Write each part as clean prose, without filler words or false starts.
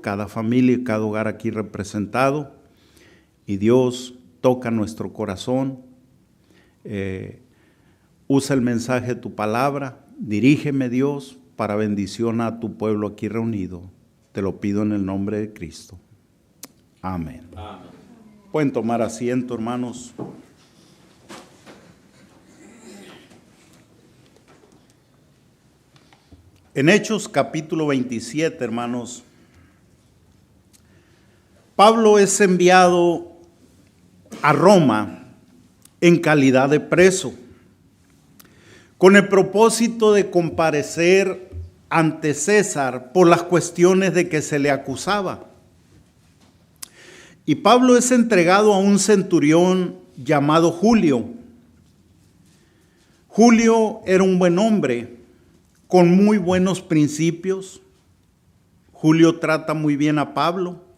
cada familia y cada hogar aquí representado, y Dios toca nuestro corazón, usa el mensaje de tu palabra, dirígeme Dios para bendición a tu pueblo aquí reunido. Te lo pido en el nombre de Cristo. Amén. Amén. Pueden tomar asiento, hermanos. En Hechos capítulo 27, hermanos, Pablo es enviado a Roma en calidad de preso, con el propósito de comparecer ante César por las cuestiones de que se le acusaba. Y Pablo es entregado a un centurión llamado Julio. Julio era un buen hombre, con muy buenos principios. Julio trata muy bien a Pablo.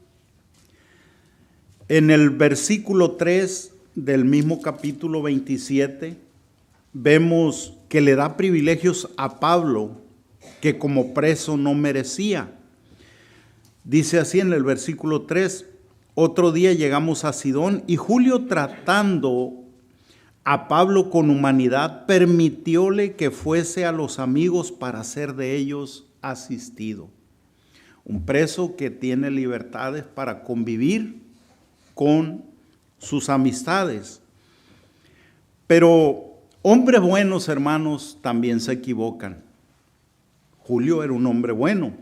En el versículo 3 del mismo capítulo 27, vemos que le da privilegios a Pablo que como preso no merecía. Dice así en el versículo 3, otro día llegamos a Sidón y Julio, tratando a Pablo con humanidad, permitióle que fuese a los amigos para ser de ellos asistido. Un preso que tiene libertades para convivir con sus amistades. Pero hombres buenos, hermanos, también se equivocan. Julio era un hombre bueno.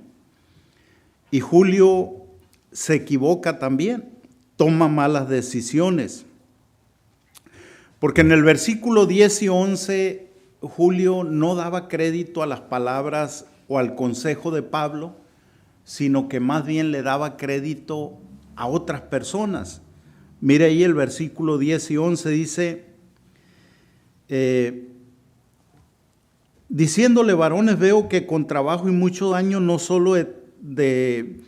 Y Julio se equivoca también, toma malas decisiones. Porque en el versículo 10 y 11, Julio no daba crédito a las palabras o al consejo de Pablo, sino que más bien le daba crédito a otras personas. Mire ahí el versículo 10 y 11 dice, diciéndole: varones, veo que con trabajo y mucho daño, no solo de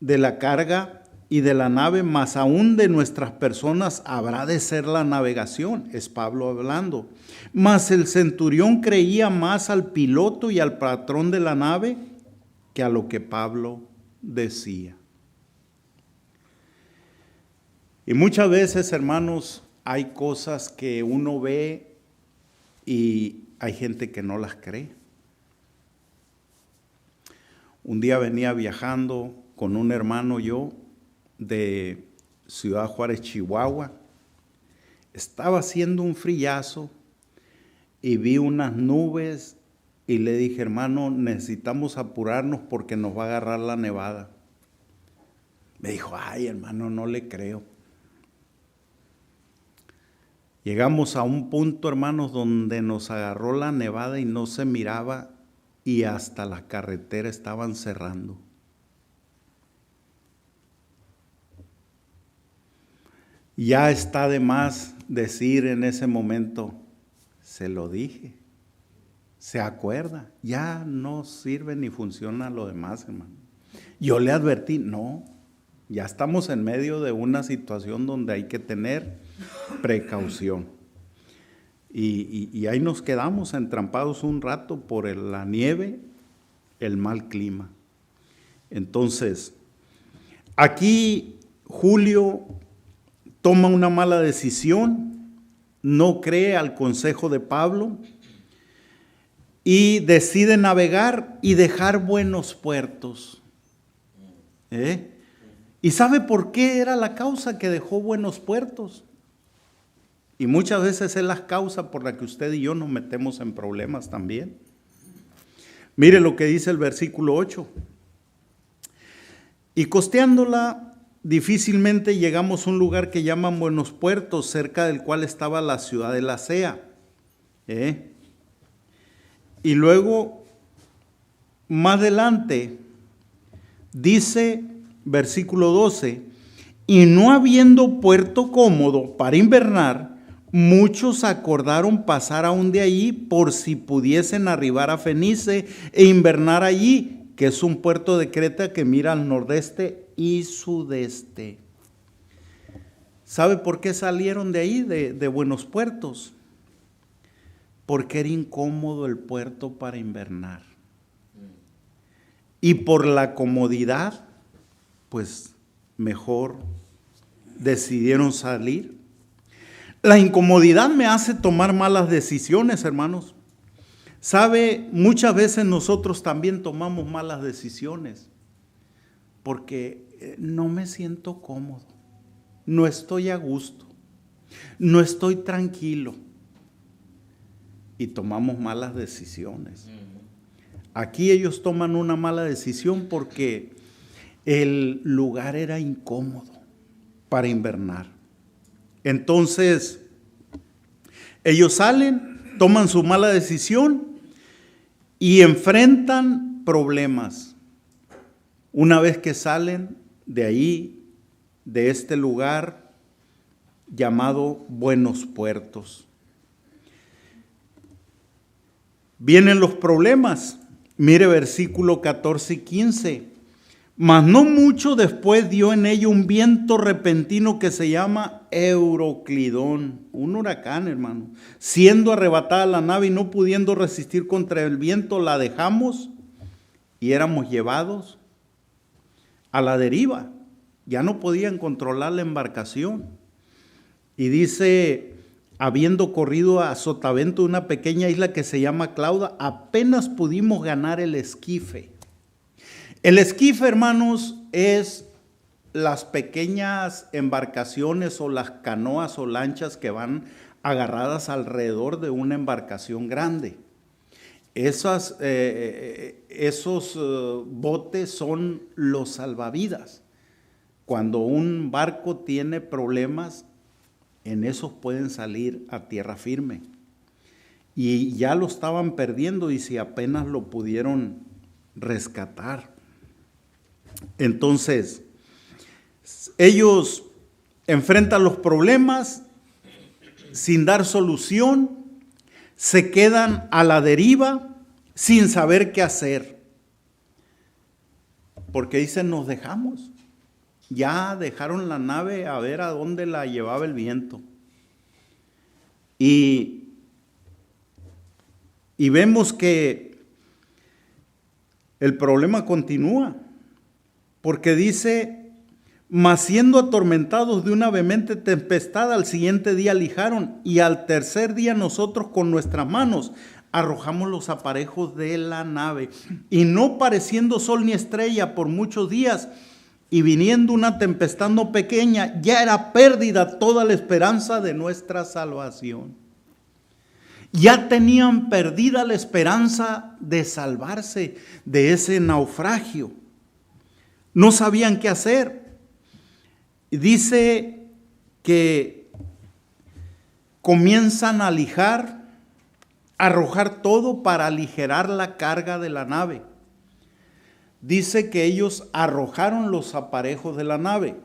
la carga y de la nave, mas aún de nuestras personas habrá de ser la navegación. Es Pablo hablando. Mas el centurión creía más al piloto y al patrón de la nave que a lo que Pablo decía. Y muchas veces, hermanos, hay cosas que uno ve y hay gente que no las cree. Un día venía viajando con un hermano yo de Ciudad Juárez, Chihuahua. Estaba haciendo un frillazo y vi unas nubes y le dije: hermano, necesitamos apurarnos porque nos va a agarrar la nevada. Me dijo: ay, hermano, no le creo. Llegamos a un punto, hermanos, donde nos agarró la nevada y no se miraba y hasta la carretera estaban cerrando. Ya está de más decir en ese momento: se lo dije, se acuerda, ya no sirve ni funciona lo demás, hermano. Yo le advertí: no, ya estamos en medio de una situación donde hay que tener precaución. Y ahí nos quedamos entrampados un rato por la nieve, el mal clima. Entonces, aquí Julio toma una mala decisión, no cree al consejo de Pablo y decide navegar y dejar buenos puertos. ¿Y sabe por qué era la causa que dejó buenos puertos? Y muchas veces es la causa por la que usted y yo nos metemos en problemas también. Mire lo que dice el versículo 8. Y costeándola, difícilmente llegamos a un lugar que llaman Buenos Puertos, cerca del cual estaba la ciudad de Lasea. Y luego, más adelante, dice, versículo 12, y no habiendo puerto cómodo para invernar, muchos acordaron pasar aún de allí por si pudiesen arribar a Fenice e invernar allí, que es un puerto de Creta que mira al nordeste y sudeste. ¿Sabe por qué salieron de ahí, de Buenos Puertos? Porque era incómodo el puerto para invernar. Y por la comodidad pues mejor decidieron salir. La incomodidad me hace tomar malas decisiones, hermanos. Sabe, muchas veces nosotros también tomamos malas decisiones porque no me siento cómodo, no estoy a gusto, no estoy tranquilo y tomamos malas decisiones. Aquí ellos toman una mala decisión porque el lugar era incómodo para invernar. Entonces, ellos salen, toman su mala decisión y enfrentan problemas. Una vez que salen de ahí, de este lugar llamado Buenos Puertos, vienen los problemas. Mire versículo 14 y 15. Mas no mucho después dio en ello un viento repentino que se llama Euroclidón, un huracán, hermano. Siendo arrebatada la nave y no pudiendo resistir contra el viento, la dejamos y éramos llevados a la deriva. Ya no podían controlar la embarcación. Y dice, habiendo corrido a sotavento de una pequeña isla que se llama Clauda, apenas pudimos ganar el esquife. El esquife, hermanos, es las pequeñas embarcaciones o las canoas o lanchas que van agarradas alrededor de una embarcación grande. Esos botes son los salvavidas. Cuando un barco tiene problemas, en esos pueden salir a tierra firme. Y ya lo estaban perdiendo y si apenas lo pudieron rescatar. Entonces, ellos enfrentan los problemas sin dar solución, se quedan a la deriva sin saber qué hacer. Porque dicen, nos dejamos. Ya dejaron la nave a ver a dónde la llevaba el viento. Y vemos que el problema continúa. Porque dice, mas siendo atormentados de una vehemente tempestad, al siguiente día lijaron, y al tercer día nosotros con nuestras manos arrojamos los aparejos de la nave. Y no pareciendo sol ni estrella por muchos días, y viniendo una tempestad no pequeña, ya era pérdida toda la esperanza de nuestra salvación. Ya tenían perdida la esperanza de salvarse de ese naufragio. No sabían qué hacer. Dice que comienzan a lijar, a arrojar todo para aligerar la carga de la nave. Dice que ellos arrojaron los aparejos de la nave.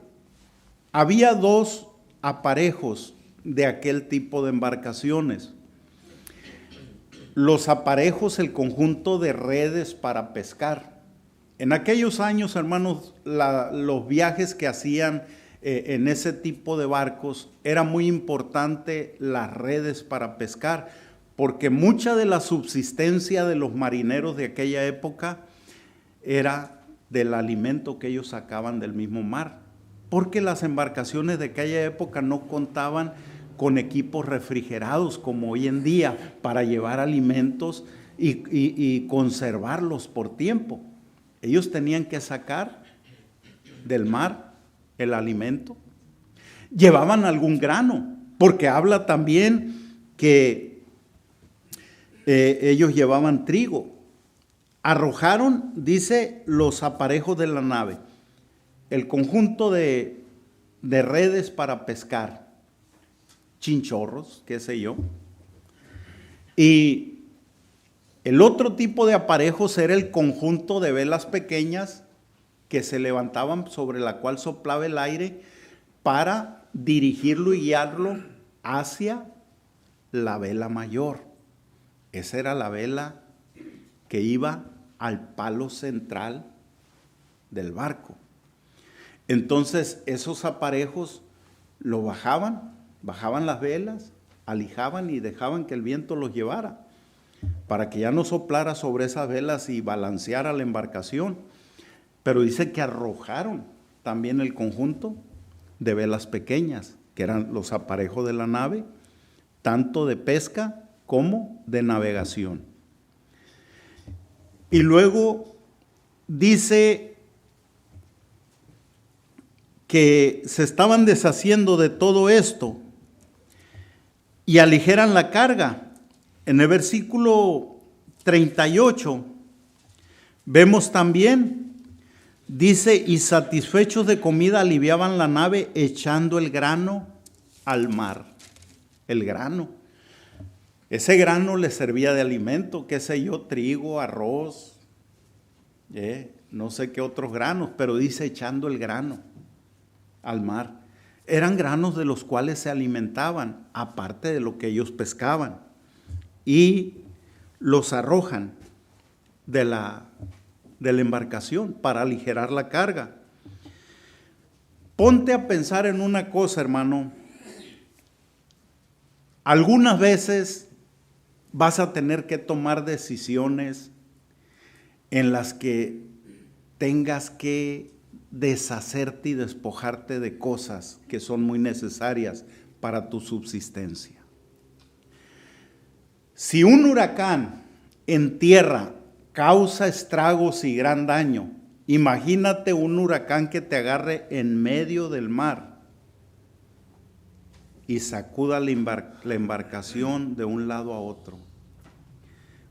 Había dos aparejos de aquel tipo de embarcaciones. Los aparejos, el conjunto de redes para pescar. En aquellos años, hermanos, los viajes que hacían en ese tipo de barcos, era muy importante las redes para pescar, porque mucha de la subsistencia de los marineros de aquella época era del alimento que ellos sacaban del mismo mar, porque las embarcaciones de aquella época no contaban con equipos refrigerados como hoy en día para llevar alimentos y conservarlos por tiempo. Ellos tenían que sacar del mar el alimento. Llevaban algún grano, porque habla también que ellos llevaban trigo. Arrojaron, dice, los aparejos de la nave, el conjunto de redes para pescar, chinchorros, qué sé yo. Y el otro tipo de aparejos era el conjunto de velas pequeñas que se levantaban sobre la cual soplaba el aire para dirigirlo y guiarlo hacia la vela mayor. Esa era la vela que iba al palo central del barco. Entonces esos aparejos lo bajaban las velas, alijaban y dejaban que el viento los llevara, para que ya no soplara sobre esas velas y balanceara la embarcación. Pero dice que arrojaron también el conjunto de velas pequeñas, que eran los aparejos de la nave, tanto de pesca como de navegación. Y luego dice que se estaban deshaciendo de todo esto y aligeran la carga. En el versículo 38 vemos también, dice, y satisfechos de comida aliviaban la nave echando el grano al mar. El grano. Ese grano les servía de alimento, qué sé yo, trigo, arroz, no sé qué otros granos, pero dice echando el grano al mar. Eran granos de los cuales se alimentaban, aparte de lo que ellos pescaban, y los arrojan de la embarcación para aligerar la carga. Ponte a pensar en una cosa, hermano. Algunas veces vas a tener que tomar decisiones en las que tengas que deshacerte y despojarte de cosas que son muy necesarias para tu subsistencia. Si un huracán en tierra causa estragos y gran daño, imagínate un huracán que te agarre en medio del mar y sacuda la embarcación de un lado a otro.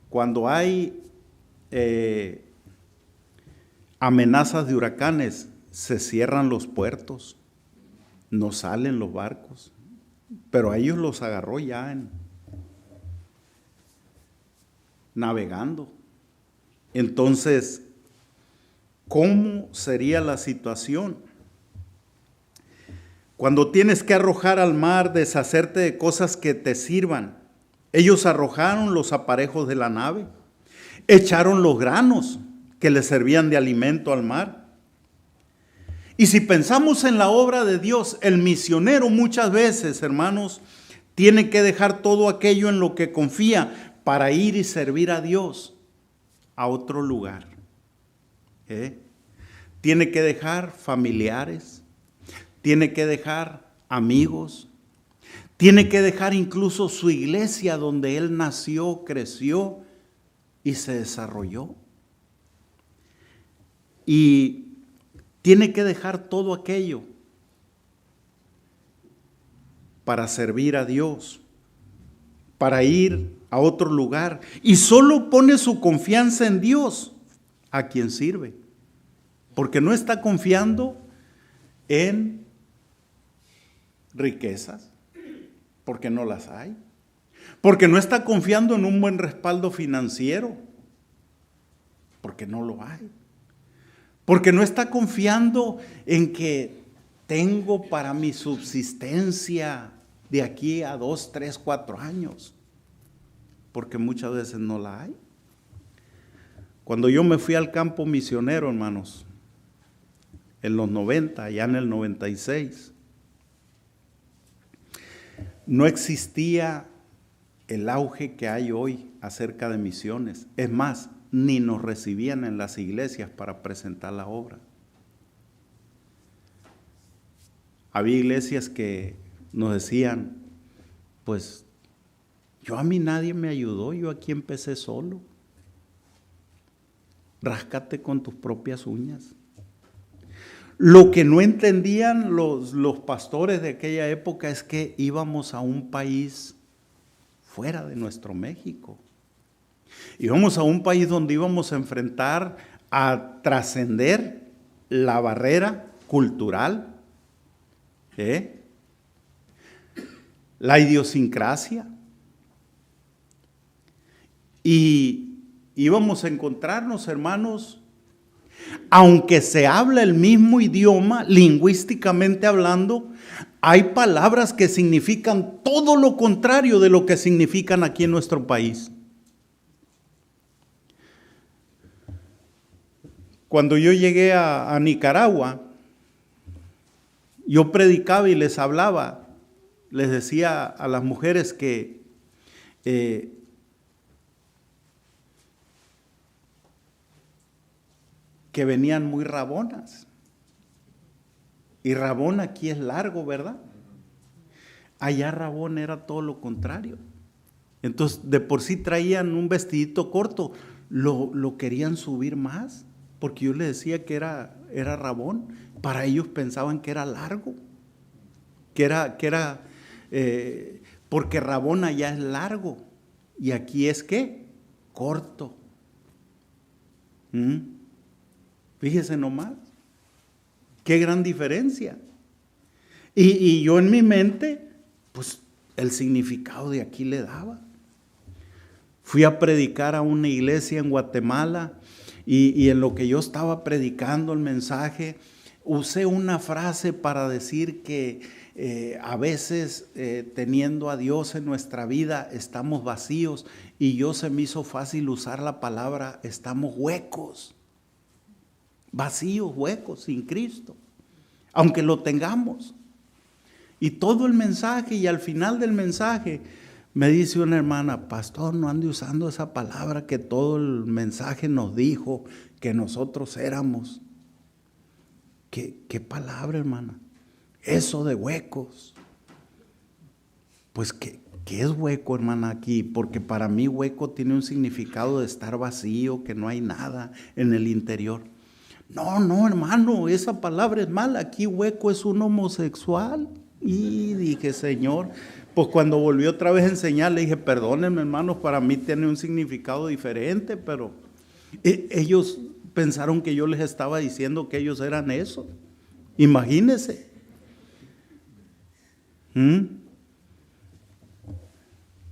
Cuando hay amenazas de huracanes, se cierran los puertos, no salen los barcos, pero a ellos los agarró ya navegando. Entonces, ¿cómo sería la situación? Cuando tienes que arrojar al mar, deshacerte de cosas que te sirvan. Ellos arrojaron los aparejos de la nave, echaron los granos que les servían de alimento al mar. Y si pensamos en la obra de Dios, el misionero muchas veces, hermanos, tiene que dejar todo aquello en lo que confía para ir y servir a Dios a otro lugar. Tiene que dejar familiares, tiene que dejar amigos, tiene que dejar incluso su iglesia donde él nació, creció y se desarrolló. Y tiene que dejar todo aquello para servir a Dios, para ir a otro lugar. Y solo pone su confianza en Dios, a quien sirve. Porque no está confiando en riquezas, porque no las hay. Porque no está confiando en un buen respaldo financiero, porque no lo hay. Porque no está confiando en que tengo para mi subsistencia de aquí a 2, 3, 4 años, porque muchas veces no la hay. Cuando yo me fui al campo misionero, hermanos, en los 90, ya en el 96, no existía el auge que hay hoy acerca de misiones. Es más, ni nos recibían en las iglesias para presentar la obra. Había iglesias que nos decían, pues a mí nadie me ayudó, yo aquí empecé solo. Ráscate con tus propias uñas. Lo que no entendían los pastores de aquella época es que íbamos a un país fuera de nuestro México. Íbamos a un país donde íbamos a enfrentar a trascender la barrera cultural, la idiosincrasia. Y íbamos a encontrarnos, hermanos, aunque se habla el mismo idioma, lingüísticamente hablando, hay palabras que significan todo lo contrario de lo que significan aquí en nuestro país. Cuando yo llegué a Nicaragua, yo predicaba y les hablaba, les decía a las mujeres que venían muy rabonas. Y Rabón aquí es largo, ¿verdad? Allá Rabón era todo lo contrario. Entonces, de por sí traían un vestidito corto, lo querían subir más, porque yo les decía que era Rabón. Para ellos pensaban que era largo, porque Rabón allá es largo, y aquí es ¿qué? Corto. Fíjese nomás, qué gran diferencia. Y yo en mi mente, pues el significado de aquí le daba. Fui a predicar a una iglesia en Guatemala y en lo que yo estaba predicando el mensaje, usé una frase para decir que a veces teniendo a Dios en nuestra vida estamos vacíos, y yo se me hizo fácil usar la palabra estamos huecos, vacíos, huecos, sin Cristo, aunque lo tengamos. Y todo el mensaje, y al final del mensaje me dice una hermana: pastor, no ande usando esa palabra que todo el mensaje nos dijo que nosotros éramos. ¿Qué palabra, hermana? Eso de huecos. Pues ¿qué es hueco, hermana, aquí? Porque para mí hueco tiene un significado de estar vacío, que no hay nada en el interior. No, hermano, esa palabra es mala. Aquí hueco es un homosexual. Y dije, Señor, pues cuando volví otra vez a enseñar, le dije: perdónenme, hermanos, para mí tiene un significado diferente, pero ellos pensaron que yo les estaba diciendo que ellos eran eso. Imagínense.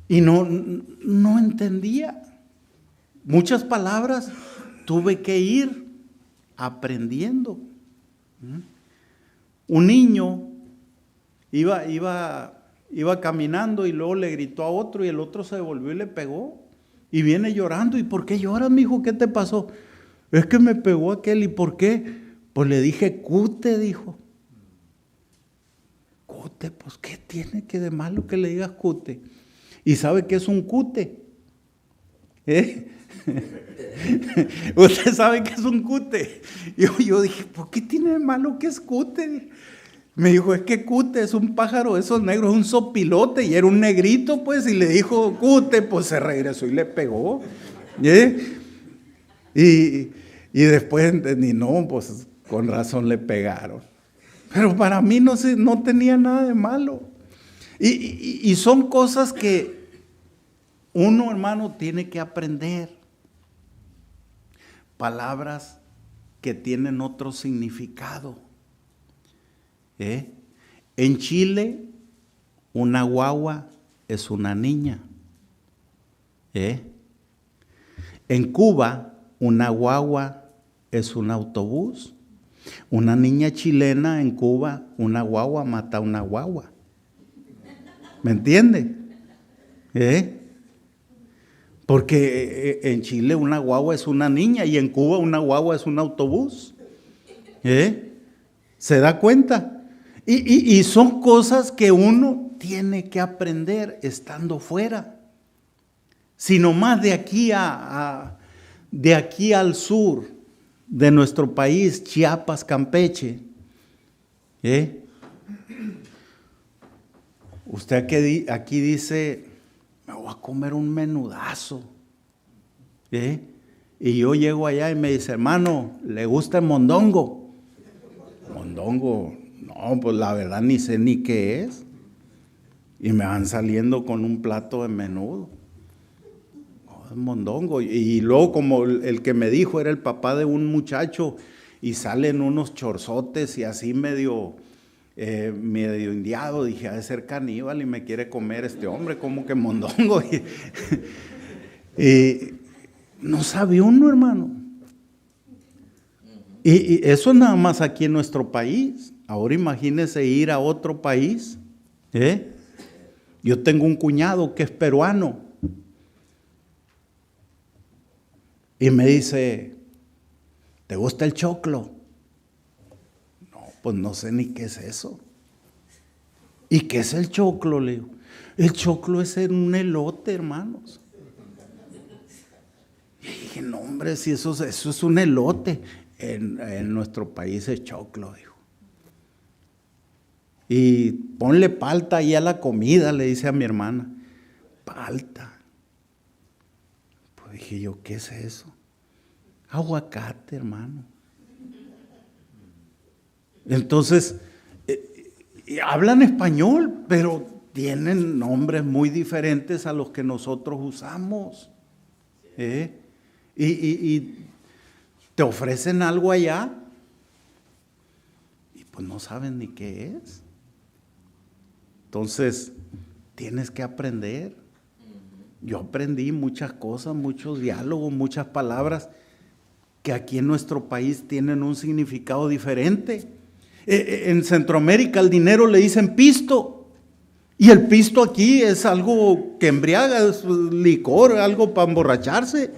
Y no entendía. Muchas palabras tuve que ir aprendiendo. Un niño iba caminando y luego le gritó a otro, y el otro se volvió y le pegó. Y viene llorando. ¿Y por qué lloras, mijo? ¿Qué te pasó? Es que me pegó aquel. ¿Y por qué? Pues le dije cute, dijo. Cute, pues ¿qué tiene que de malo que le digas cute? ¿Y sabe qué es un cute? Usted sabe qué es un cute. Yo dije, ¿por qué tiene de malo que es cute? Me dijo: es que cute es un pájaro, esos negros, un sopilote, y era un negrito, pues, y le dijo cute, pues se regresó y le pegó. Y después entendí, no, pues con razón le pegaron. Pero para mí no tenía nada de malo. Y son cosas que uno, hermano, tiene que aprender. Palabras que tienen otro significado. En Chile, una guagua es una niña. En Cuba, una guagua es un autobús. Una niña chilena en Cuba, una guagua mata a una guagua. ¿Me entiende? Porque en Chile una guagua es una niña y en Cuba una guagua es un autobús. ¿Se da cuenta? Y son cosas que uno tiene que aprender estando fuera. Si nomás de aquí al sur de nuestro país, Chiapas, Campeche, usted aquí dice: me voy a comer un menudazo. Y yo llego allá y me dice: hermano, ¿le gusta el mondongo? Mondongo, no, pues la verdad ni sé ni qué es. Y me van saliendo con un plato de menudo. Mondongo. Y luego, como el que me dijo era el papá de un muchacho, y salen unos chorzotes y así medio indiado, dije: ha de ser caníbal y me quiere comer este hombre, como que mondongo. Y no sabe uno, hermano. Y eso es nada más aquí en nuestro país. Ahora imagínese ir a otro país. Yo tengo un cuñado que es peruano. Y me dice: ¿te gusta el choclo? No, pues no sé ni qué es eso. ¿Y qué es el choclo? Le digo: el choclo es un elote, hermanos. Y dije: no, hombre, si eso es un elote. En nuestro país es choclo, dijo. Y ponle palta ahí a la comida, le dice a mi hermana. Palta. Pues dije yo, ¿qué es eso? Aguacate, hermano. Entonces, hablan español, pero tienen nombres muy diferentes a los que nosotros usamos. Y te ofrecen algo allá y pues no saben ni qué es. Entonces, tienes que aprender. Yo aprendí muchas cosas, muchos diálogos, muchas palabras que aquí en nuestro país tienen un significado diferente. En Centroamérica al dinero le dicen pisto. Y el pisto aquí es algo que embriaga, es licor, algo para emborracharse.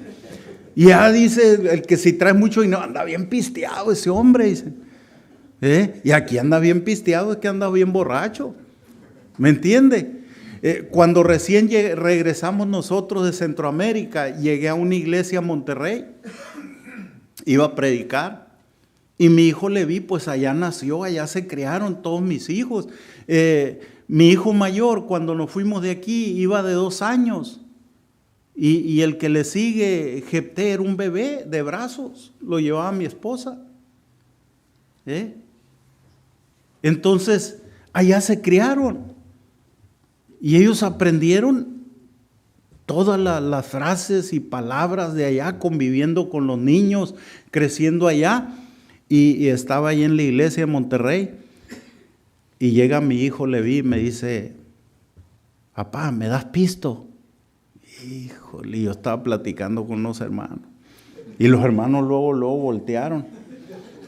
Y ya dice el que si trae mucho dinero, anda bien pisteado ese hombre. Dice. Y aquí anda bien pisteado, es que anda bien borracho. ¿Me entiende? Cuando recién regresamos nosotros de Centroamérica, llegué a una iglesia en Monterrey, iba a predicar, y mi hijo Leví, pues allá nació, allá se criaron todos mis hijos. Mi hijo mayor, cuando nos fuimos de aquí, iba de 2 años, y el que le sigue, Jepté, era un bebé de brazos, lo llevaba mi esposa. Entonces, allá se criaron. Y ellos aprendieron todas las frases y palabras de allá, conviviendo con los niños, creciendo allá. Y estaba ahí en la iglesia de Monterrey. Y llega mi hijo Leví y me dice, papá, ¿me das pisto? Híjole, yo estaba platicando con unos hermanos. Y los hermanos luego voltearon.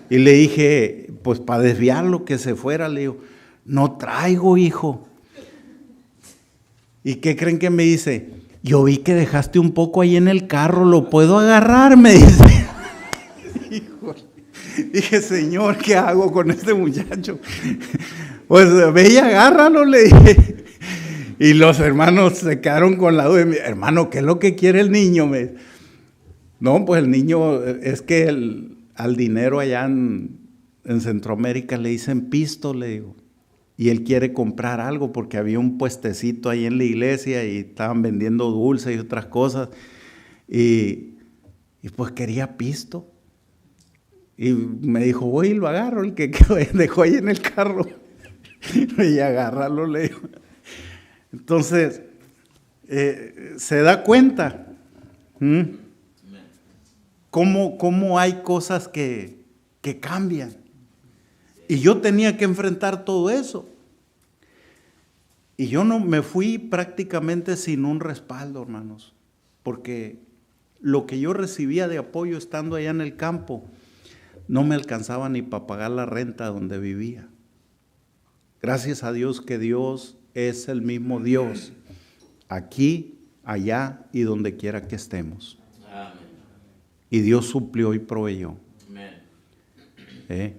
Y le dije, pues para desviarlo, que se fuera, le digo, no traigo, hijo. ¿Y qué creen que me dice? Yo vi que dejaste un poco ahí en el carro, ¿lo puedo agarrar? Me dice. Híjole. Dije, Señor, ¿qué hago con este muchacho? Pues ve y agárralo, le dije. Y los hermanos se quedaron con la duda. Hermano, ¿qué es lo que quiere el niño? No, pues el niño, es que al dinero allá en Centroamérica le dicen pisto, le digo. Y él quiere comprar algo porque había un puestecito ahí en la iglesia y estaban vendiendo dulces y otras cosas. Y pues quería pisto. Y me dijo, voy y lo agarro, el que dejó ahí en el carro. Y agárralo, le digo. Entonces, se da cuenta cómo hay cosas que cambian. Y yo tenía que enfrentar todo eso. Y yo no me fui prácticamente sin un respaldo, hermanos, porque lo que yo recibía de apoyo estando allá en el campo no me alcanzaba ni para pagar la renta donde vivía. Gracias a Dios que Dios es el mismo Dios, aquí, allá y donde quiera que estemos. Amén. Y Dios suplió y proveyó. Amén.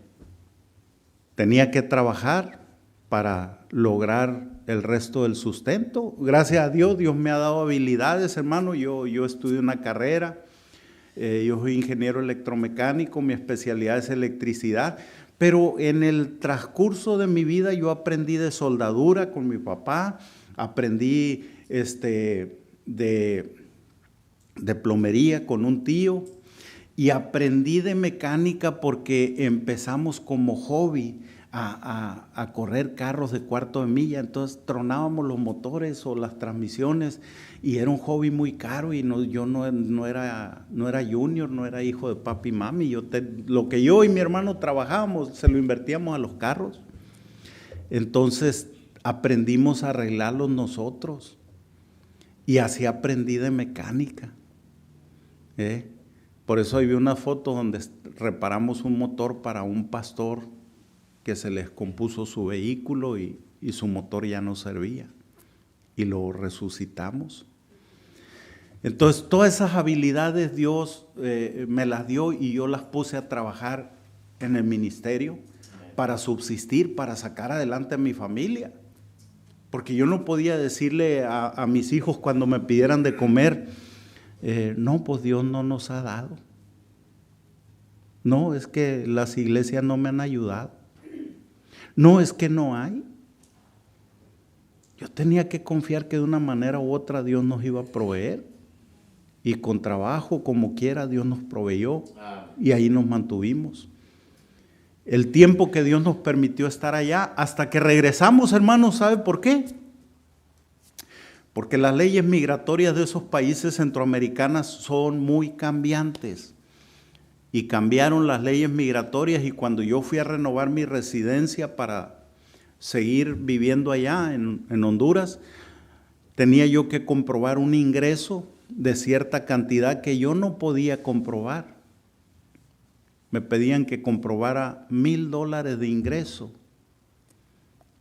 Tenía que trabajar para lograr el resto del sustento. Gracias a Dios, Dios me ha dado habilidades, hermano. Yo estudié una carrera, yo soy ingeniero electromecánico, mi especialidad es electricidad, pero en el transcurso de mi vida yo aprendí de soldadura con mi papá, aprendí de plomería con un tío, y aprendí de mecánica porque empezamos como hobby a correr carros de cuarto de milla. Entonces tronábamos los motores o las transmisiones y era un hobby muy caro y yo no era junior, no era hijo de papi y mami. Lo que yo y mi hermano trabajábamos se lo invertíamos a los carros. Entonces aprendimos a arreglarlos nosotros y así aprendí de mecánica. Por eso ahí vi una foto donde reparamos un motor para un pastor que se les descompuso su vehículo y su motor ya no servía. Y lo resucitamos. Entonces todas esas habilidades Dios me las dio y yo las puse a trabajar en el ministerio para subsistir, para sacar adelante a mi familia. Porque yo no podía decirle a mis hijos cuando me pidieran de comer, no, pues Dios no nos ha dado. No, es que las iglesias no me han ayudado. No, es que no hay. Yo tenía que confiar que de una manera u otra Dios nos iba a proveer. Y con trabajo, como quiera, Dios nos proveyó. Y ahí nos mantuvimos. El tiempo que Dios nos permitió estar allá, hasta que regresamos, hermanos, ¿sabe por qué? Porque las leyes migratorias de esos países centroamericanos son muy cambiantes. Y cambiaron las leyes migratorias, y cuando yo fui a renovar mi residencia para seguir viviendo allá en Honduras, tenía yo que comprobar un ingreso de cierta cantidad que yo no podía comprobar. Me pedían que comprobara $1,000 de ingreso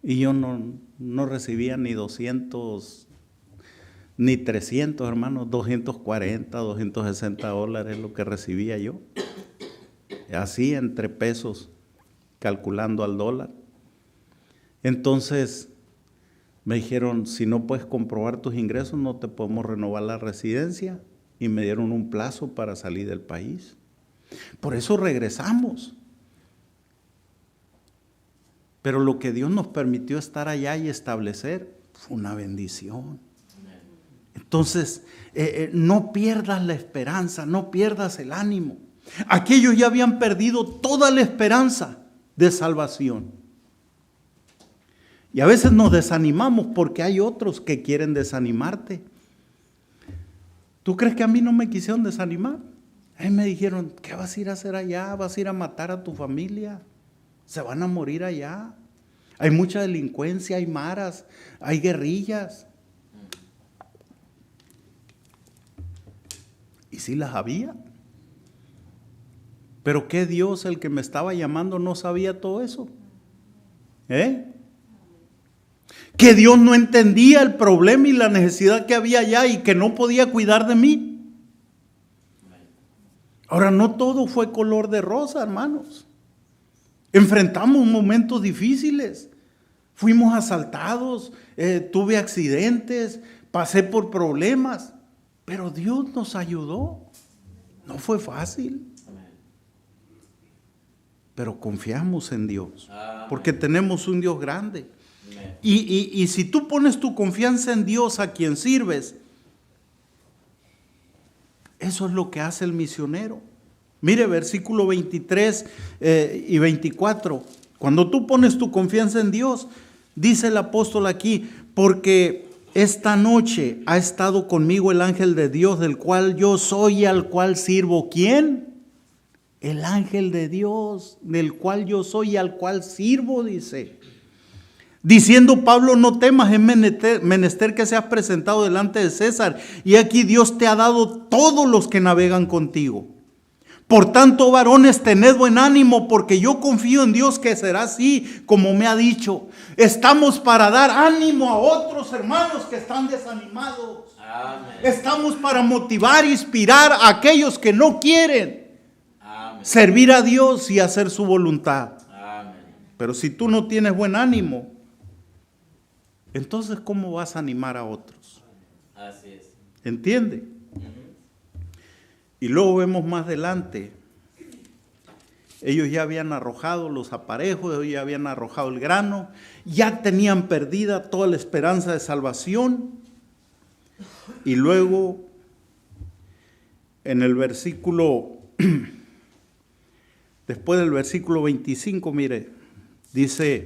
y yo no recibía ni 200 ni 300, hermanos, $240, $260 es lo que recibía yo. Así entre pesos, calculando al dólar. Entonces me dijeron, si no puedes comprobar tus ingresos, no te podemos renovar la residencia, y me dieron un plazo para salir del país. Por eso regresamos. Pero lo que Dios nos permitió estar allá y establecer fue una bendición. Entonces, no pierdas la esperanza, no pierdas el ánimo. Aquellos ya habían perdido toda la esperanza de salvación. Y a veces nos desanimamos porque hay otros que quieren desanimarte. ¿Tú crees que a mí no me quisieron desanimar? A mí me dijeron, ¿qué vas a ir a hacer allá? ¿Vas a ir a matar a tu familia? Se van a morir allá. Hay mucha delincuencia, hay maras, hay guerrillas. Y sí las había. Pero ¿qué Dios, el que me estaba llamando, no sabía todo eso? Que Dios no entendía el problema y la necesidad que había allá y que no podía cuidar de mí. Ahora, no todo fue color de rosa, hermanos. Enfrentamos momentos difíciles. Fuimos asaltados, tuve accidentes, pasé por problemas. Pero Dios nos ayudó. No fue fácil. Pero confiamos en Dios. Porque tenemos un Dios grande. Y si tú pones tu confianza en Dios, a quien sirves, eso es lo que hace el misionero. Mire, versículo 23 y 24. Cuando tú pones tu confianza en Dios, dice el apóstol aquí, porque esta noche ha estado conmigo el ángel de Dios, del cual yo soy y al cual sirvo. ¿Quién? El ángel de Dios, del cual yo soy y al cual sirvo, dice. Diciendo Pablo, no temas, es menester que seas presentado delante de César. Y aquí Dios te ha dado todos los que navegan contigo. Por tanto, varones, tened buen ánimo, porque yo confío en Dios que será así como me ha dicho. Estamos para dar ánimo a otros hermanos que están desanimados. Amén. Estamos para motivar e inspirar a aquellos que no quieren. Amén. Servir a Dios y hacer su voluntad. Amén. Pero si tú no tienes buen ánimo, entonces ¿cómo vas a animar a otros? Así es. ¿Entiende? Y luego vemos más adelante, ellos ya habían arrojado los aparejos, ellos ya habían arrojado el grano, ya tenían perdida toda la esperanza de salvación. Y luego, en el versículo, después del versículo 25, mire, dice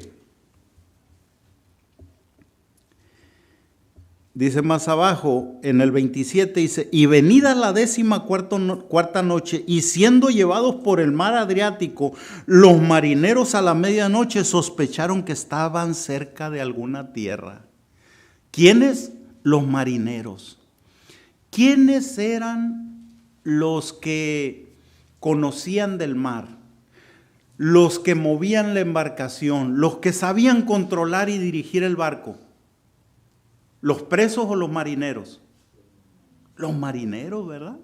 más abajo, en el 27, dice, y venida la 14ª noche, y siendo llevados por el mar Adriático, los marineros a la medianoche sospecharon que estaban cerca de alguna tierra. ¿Quiénes? Los marineros. ¿Quiénes eran los que conocían del mar? Los que movían la embarcación, los que sabían controlar y dirigir el barco. ¿Los presos o los marineros? Los marineros, ¿verdad?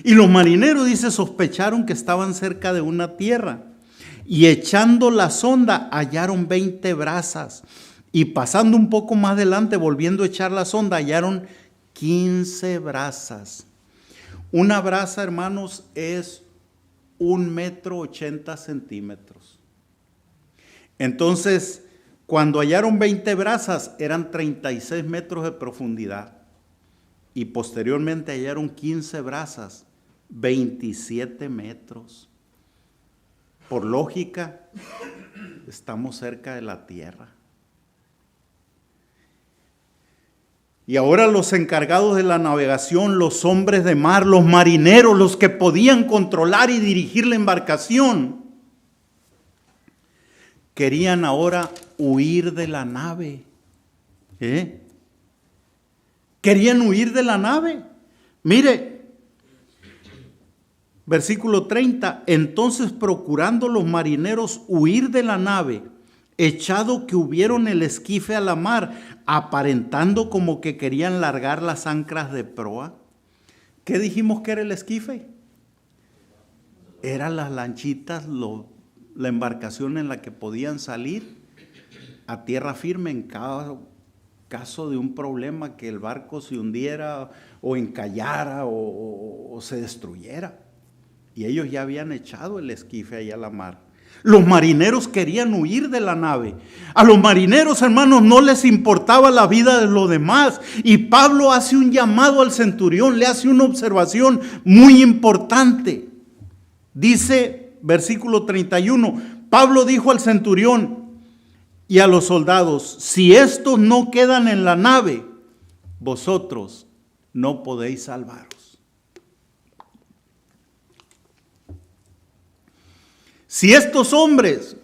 Y los marineros, dice, sospecharon que estaban cerca de una tierra. Y echando la sonda, hallaron 20 brazas. Y pasando un poco más adelante, volviendo a echar la sonda, hallaron 15 brazas. Una braza, hermanos, es 1,80 m. Entonces, cuando hallaron 20 brazas, eran 36 metros de profundidad. Y posteriormente hallaron 15 brazas, 27 metros. Por lógica, estamos cerca de la tierra. Y ahora los encargados de la navegación, los hombres de mar, los marineros, los que podían controlar y dirigir la embarcación, querían ahora huir de la nave. Querían huir de la nave. Mire, versículo 30. Entonces, procurando los marineros huir de la nave, echado que hubieron el esquife a la mar, aparentando como que querían largar las anclas de proa. ¿Qué dijimos que era el esquife? Eran las lanchitas, la embarcación en la que podían salir a tierra firme en cada caso de un problema, que el barco se hundiera o encallara o se destruyera. Y ellos ya habían echado el esquife allá a la mar. Los marineros querían huir de la nave. A los marineros, hermanos, no les importaba la vida de los demás. Y Pablo hace un llamado al centurión, le hace una observación muy importante. Dice, versículo 31, Pablo dijo al centurión y a los soldados: si estos no quedan en la nave, vosotros no podéis salvaros. Si estos hombres,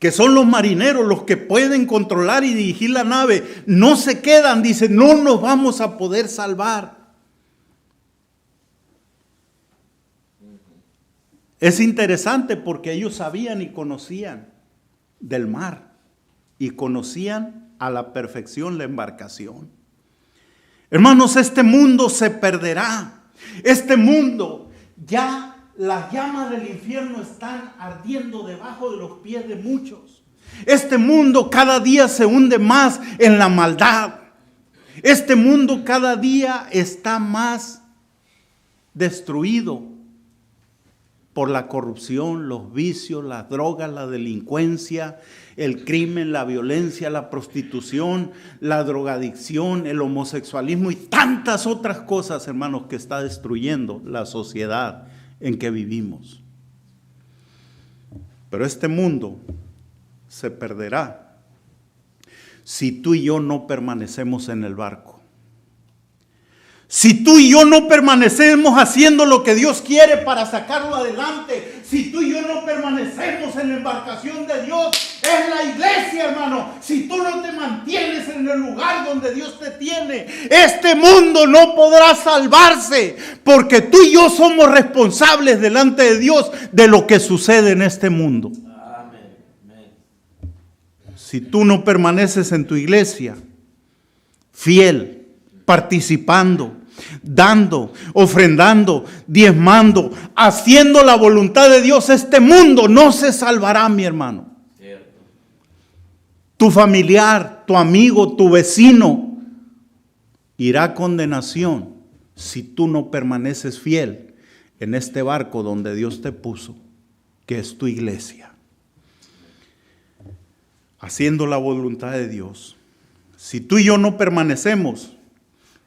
que son los marineros, los que pueden controlar y dirigir la nave, no se quedan, dice, no nos vamos a poder salvar. Es interesante porque ellos sabían y conocían del mar y conocían a la perfección la embarcación. Hermanos, este mundo se perderá. Este mundo ya... Las llamas del infierno están ardiendo debajo de los pies de muchos. Este mundo cada día se hunde más en la maldad. Este mundo cada día está más destruido por la corrupción, los vicios, las drogas, la delincuencia, el crimen, la violencia, la prostitución, la drogadicción, el homosexualismo y tantas otras cosas, hermanos, que está destruyendo la sociedad en que vivimos. Pero este mundo se perderá si tú y yo no permanecemos en el barco. Si tú y yo no permanecemos haciendo lo que Dios quiere para sacarlo adelante, si tú y yo no permanecemos en la embarcación de Dios, es la iglesia, hermano. Si tú no te mantienes en el lugar donde Dios te tiene, este mundo no podrá salvarse, porque tú y yo somos responsables delante de Dios de lo que sucede en este mundo. Si tú no permaneces en tu iglesia, fiel, participando, dando, ofrendando, diezmando, haciendo la voluntad de Dios, este mundo no se salvará, mi hermano. Cierto. Tu familiar, tu amigo, tu vecino irá a condenación si tú no permaneces fiel en este barco donde Dios te puso, que es tu iglesia. Haciendo la voluntad de Dios. Si tú y yo no permanecemos,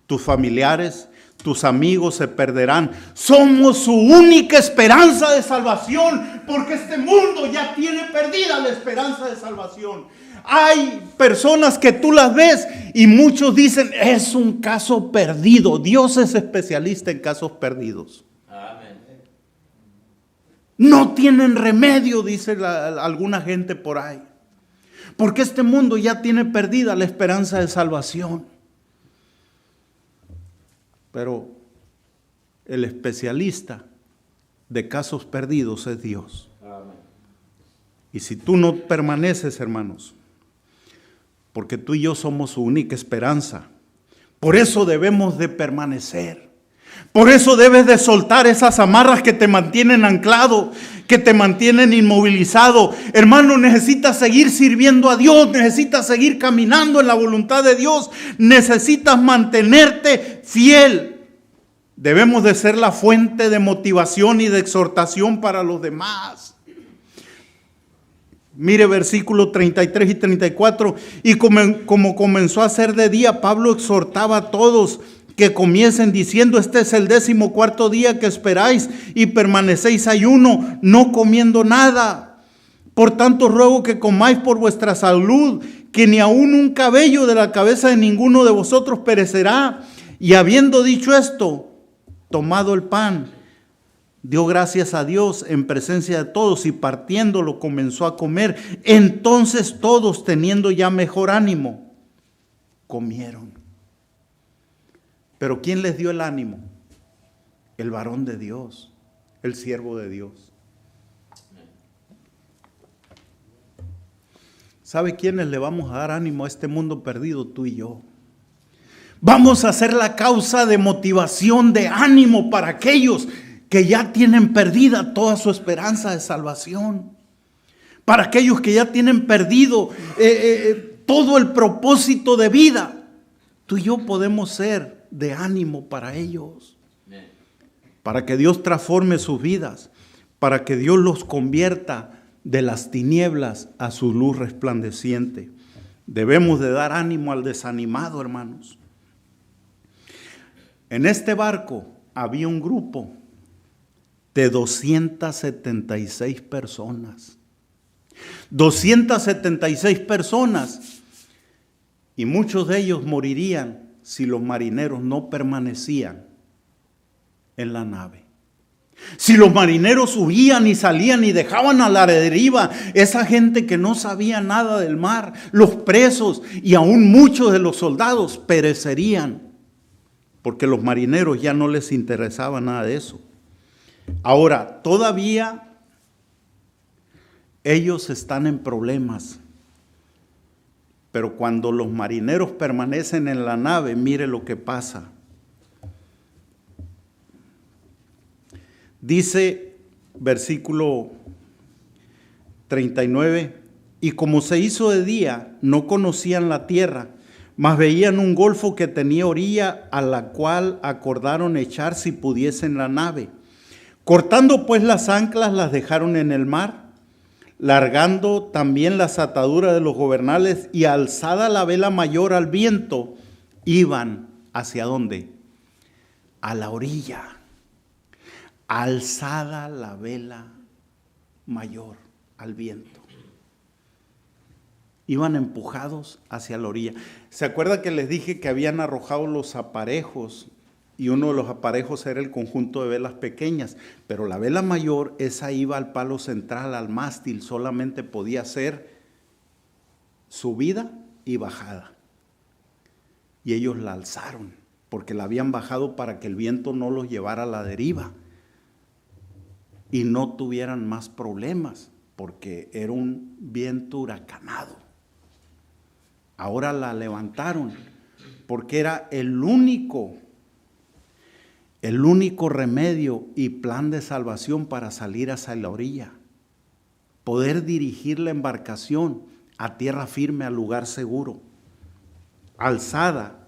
tus familiares, tus amigos se perderán. Somos su única esperanza de salvación, porque este mundo ya tiene perdida la esperanza de salvación. Hay personas que tú las ves y muchos dicen, es un caso perdido. Dios es especialista en casos perdidos. Amén. No tienen remedio, dice alguna gente por ahí, porque este mundo ya tiene perdida la esperanza de salvación. Pero el especialista de casos perdidos es Dios. Amén. Y si tú no permaneces, hermanos, porque tú y yo somos su única esperanza, por eso debemos de permanecer. Por eso debes de soltar esas amarras que te mantienen anclado, que te mantienen inmovilizado. Hermano, necesitas seguir sirviendo a Dios, necesitas seguir caminando en la voluntad de Dios, necesitas mantenerte fiel. Debemos de ser la fuente de motivación y de exhortación para los demás. Mire versículos 33 y 34. Y como comenzó a ser de día, Pablo exhortaba a todos que comiesen diciendo: este es el 14º día que esperáis y permanecéis ayuno, no comiendo nada. Por tanto ruego que comáis por vuestra salud, que ni aun un cabello de la cabeza de ninguno de vosotros perecerá. Y habiendo dicho esto, tomado el pan, dio gracias a Dios en presencia de todos y partiéndolo comenzó a comer. Entonces todos, teniendo ya mejor ánimo, comieron. Pero ¿quién les dio el ánimo? El varón de Dios, el siervo de Dios. ¿Sabe quiénes le vamos a dar ánimo a este mundo perdido? Tú y yo. Vamos a ser la causa de motivación, de ánimo para aquellos que ya tienen perdida toda su esperanza de salvación. Para aquellos que ya tienen perdido todo el propósito de vida. Tú y yo podemos ser de ánimo para ellos. Para que Dios transforme sus vidas. Para que Dios los convierta de las tinieblas a su luz resplandeciente. Debemos de dar ánimo al desanimado, hermanos. En este barco había un grupo de 276 personas. 276 personas. Y muchos de ellos morirían si los marineros no permanecían en la nave. Si los marineros huían y salían y dejaban a la deriva esa gente que no sabía nada del mar, los presos y aún muchos de los soldados perecerían. Porque los marineros ya no les interesaba nada de eso. Ahora, todavía ellos están en problemas. Pero cuando los marineros permanecen en la nave, mire lo que pasa. Dice versículo 39, y como se hizo de día, no conocían la tierra, mas veían un golfo que tenía orilla, a la cual acordaron echar si pudiesen la nave. Cortando pues las anclas, las dejaron en el mar, largando también las ataduras de los gobernales, y alzada la vela mayor al viento, iban ¿hacia dónde? A la orilla. Alzada la vela mayor al viento. Iban empujados hacia la orilla. ¿Se acuerda que les dije que habían arrojado los aparejos? Y uno de los aparejos era el conjunto de velas pequeñas. Pero la vela mayor, esa iba al palo central, al mástil. Solamente podía ser subida y bajada. Y ellos la alzaron, porque la habían bajado para que el viento no los llevara a la deriva. Y no tuvieran más problemas, porque era un viento huracanado. Ahora la levantaron, porque era el único remedio y plan de salvación para salir hacia la orilla. Poder dirigir la embarcación a tierra firme, al lugar seguro. Alzada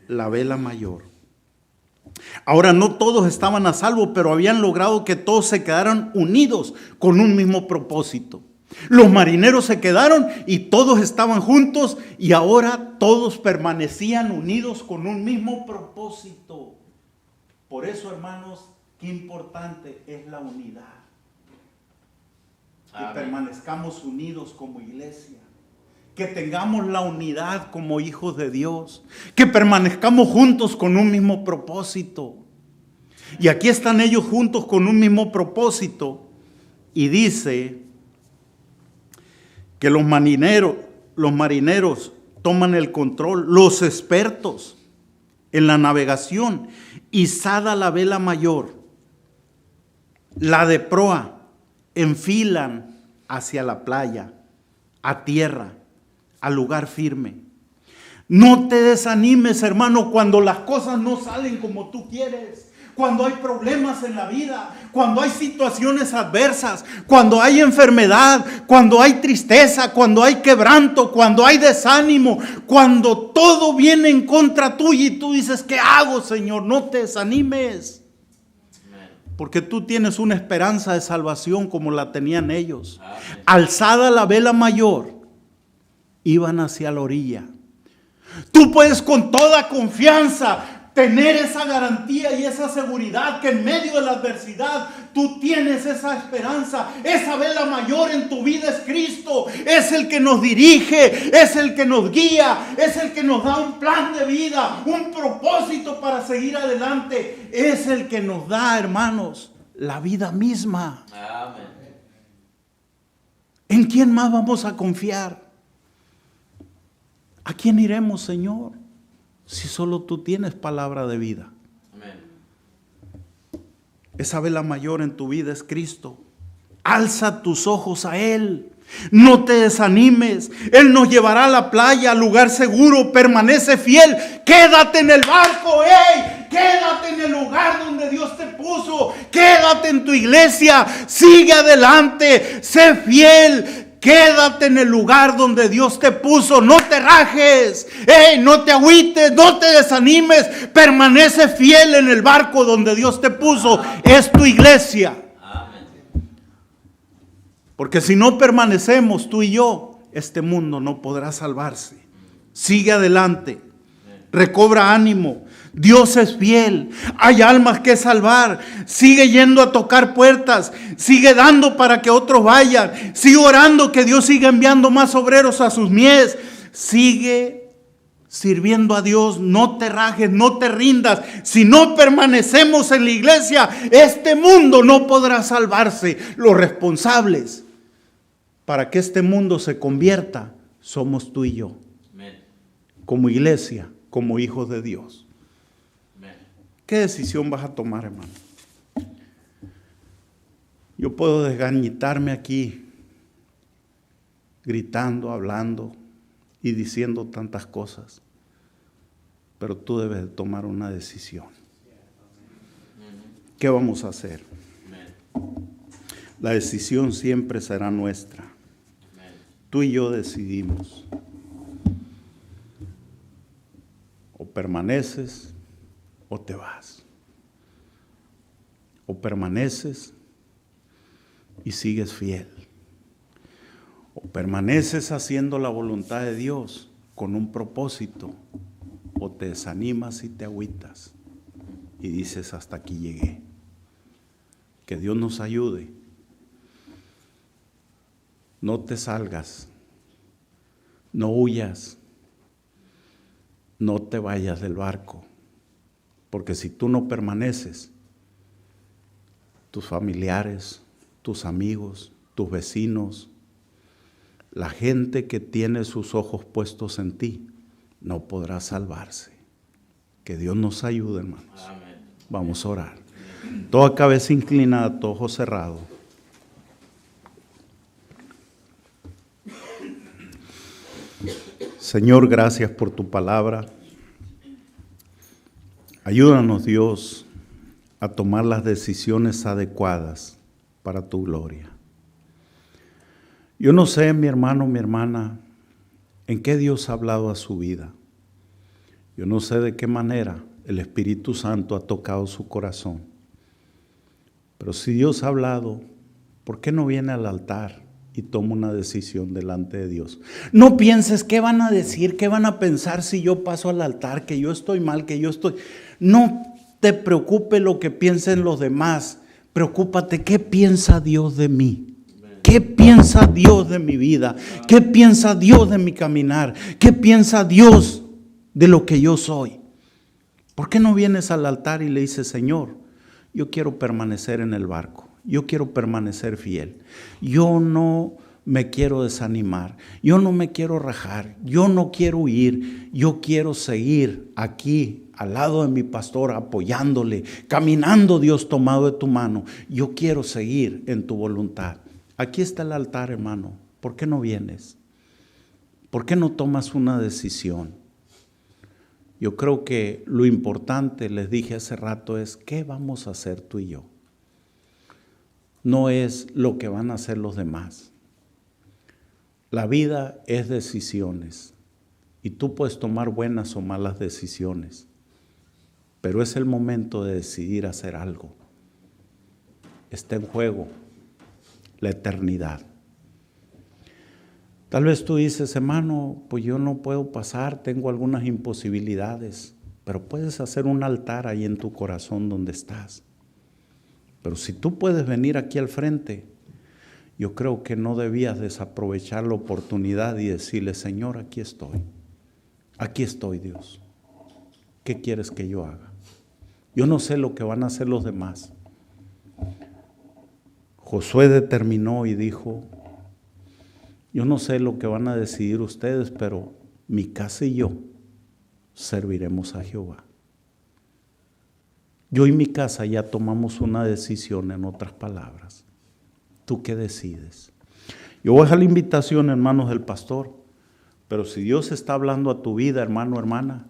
la vela mayor. Ahora no todos estaban a salvo, pero habían logrado que todos se quedaran unidos con un mismo propósito. Los marineros se quedaron y todos estaban juntos, y ahora todos permanecían unidos con un mismo propósito. Por eso, hermanos, qué importante es la unidad. Que permanezcamos unidos como iglesia. Que tengamos la unidad como hijos de Dios. Que permanezcamos juntos con un mismo propósito. Y aquí están ellos juntos con un mismo propósito. Y dice que los marineros toman el control, los expertos en la navegación. Izada la vela mayor, la de proa, enfilan hacia la playa, a tierra, al lugar firme. No te desanimes, hermano, cuando las cosas no salen como tú quieres. Cuando hay problemas en la vida, cuando hay situaciones adversas, cuando hay enfermedad, cuando hay tristeza, cuando hay quebranto, cuando hay desánimo, cuando todo viene en contra tuya y tú dices, ¿qué hago, Señor? No te desanimes. Porque tú tienes una esperanza de salvación como la tenían ellos. Alzada la vela mayor, iban hacia la orilla. Tú puedes con toda confianza tener esa garantía y esa seguridad que en medio de la adversidad tú tienes esa esperanza. Esa vela mayor en tu vida es Cristo. Es el que nos dirige, es el que nos guía, es el que nos da un plan de vida, un propósito para seguir adelante. Es el que nos da, hermanos, la vida misma. Amén. ¿En quién más vamos a confiar? ¿A quién iremos, Señor? Si solo tú tienes palabra de vida. Amén. Esa vela mayor en tu vida es Cristo. Alza tus ojos a Él. No te desanimes. Él nos llevará a la playa, al lugar seguro. Permanece fiel. Quédate en el barco. ¡Ey! Quédate en el lugar donde Dios te puso. Quédate en tu iglesia. Sigue adelante. Sé fiel. Quédate en el lugar donde Dios te puso. No te rajes. No te agüites. No te desanimes. Permanece fiel en el barco donde Dios te puso. Es tu iglesia. Porque si no permanecemos tú y yo, este mundo no podrá salvarse. Sigue adelante. Recobra ánimo. Dios es fiel. Hay almas que salvar. Sigue yendo a tocar puertas. Sigue dando para que otros vayan. Sigue orando que Dios siga enviando más obreros a sus mies. Sigue sirviendo a Dios. No te rajes, no te rindas. Si no permanecemos en la iglesia, este mundo no podrá salvarse. Los responsables para que este mundo se convierta somos tú y yo. Como iglesia, como hijos de Dios. ¿Qué decisión vas a tomar, hermano? Yo puedo desgañitarme aquí, gritando, hablando y diciendo tantas cosas, pero tú debes de tomar una decisión. ¿Qué vamos a hacer? La decisión siempre será nuestra. Tú y yo decidimos. O permaneces o te vas. O permaneces y sigues fiel. O permaneces haciendo la voluntad de Dios con un propósito. O te desanimas y te agüitas y dices hasta aquí llegué. Que Dios nos ayude. No te salgas. No huyas. No te vayas del barco. Porque si tú no permaneces, tus familiares, tus amigos, tus vecinos, la gente que tiene sus ojos puestos en ti, no podrá salvarse. Que Dios nos ayude, hermanos. Amén. Vamos a orar. Toda cabeza inclinada, todo ojo cerrado. Señor, gracias por tu palabra. Ayúdanos, Dios, a tomar las decisiones adecuadas para tu gloria. Yo no sé, mi hermano, mi hermana, en qué Dios ha hablado a su vida. Yo no sé de qué manera el Espíritu Santo ha tocado su corazón. Pero si Dios ha hablado, ¿por qué no viene al altar y toma una decisión delante de Dios? No pienses qué van a decir, qué van a pensar si yo paso al altar, que yo estoy mal, que yo estoy... No te preocupe lo que piensen los demás. Preocúpate qué piensa Dios de mí. ¿Qué piensa Dios de mi vida? ¿Qué piensa Dios de mi caminar? ¿Qué piensa Dios de lo que yo soy? ¿Por qué no vienes al altar y le dices, Señor, yo quiero permanecer en el barco? Yo quiero permanecer fiel. Yo no me quiero desanimar. Yo no me quiero rajar. Yo no quiero huir. Yo quiero seguir aquí al lado de mi pastor, apoyándole, caminando, Dios, tomado de tu mano. Yo quiero seguir en tu voluntad. Aquí está el altar, hermano. ¿Por qué no vienes? ¿Por qué no tomas una decisión? Yo creo que lo importante, les dije hace rato, es ¿qué vamos a hacer tú y yo? No es lo que van a hacer los demás. La vida es decisiones y tú puedes tomar buenas o malas decisiones, pero es el momento de decidir hacer algo. está en juego la eternidad. Tal vez tú dices, hermano, pues yo no puedo pasar, tengo algunas imposibilidades, pero puedes hacer un altar ahí en tu corazón donde estás. Pero si tú puedes venir aquí al frente, yo creo que no debías desaprovechar la oportunidad y decirle, Señor, aquí estoy Dios, ¿qué quieres que yo haga? Yo no sé lo que van a hacer los demás. Josué determinó y dijo, yo no sé lo que van a decidir ustedes, pero mi casa y yo serviremos a Jehová. Yo y mi casa ya tomamos una decisión, en otras palabras. ¿Tú qué decides? Yo voy a dejar la invitación en manos del pastor, pero si Dios está hablando a tu vida, hermano, hermana,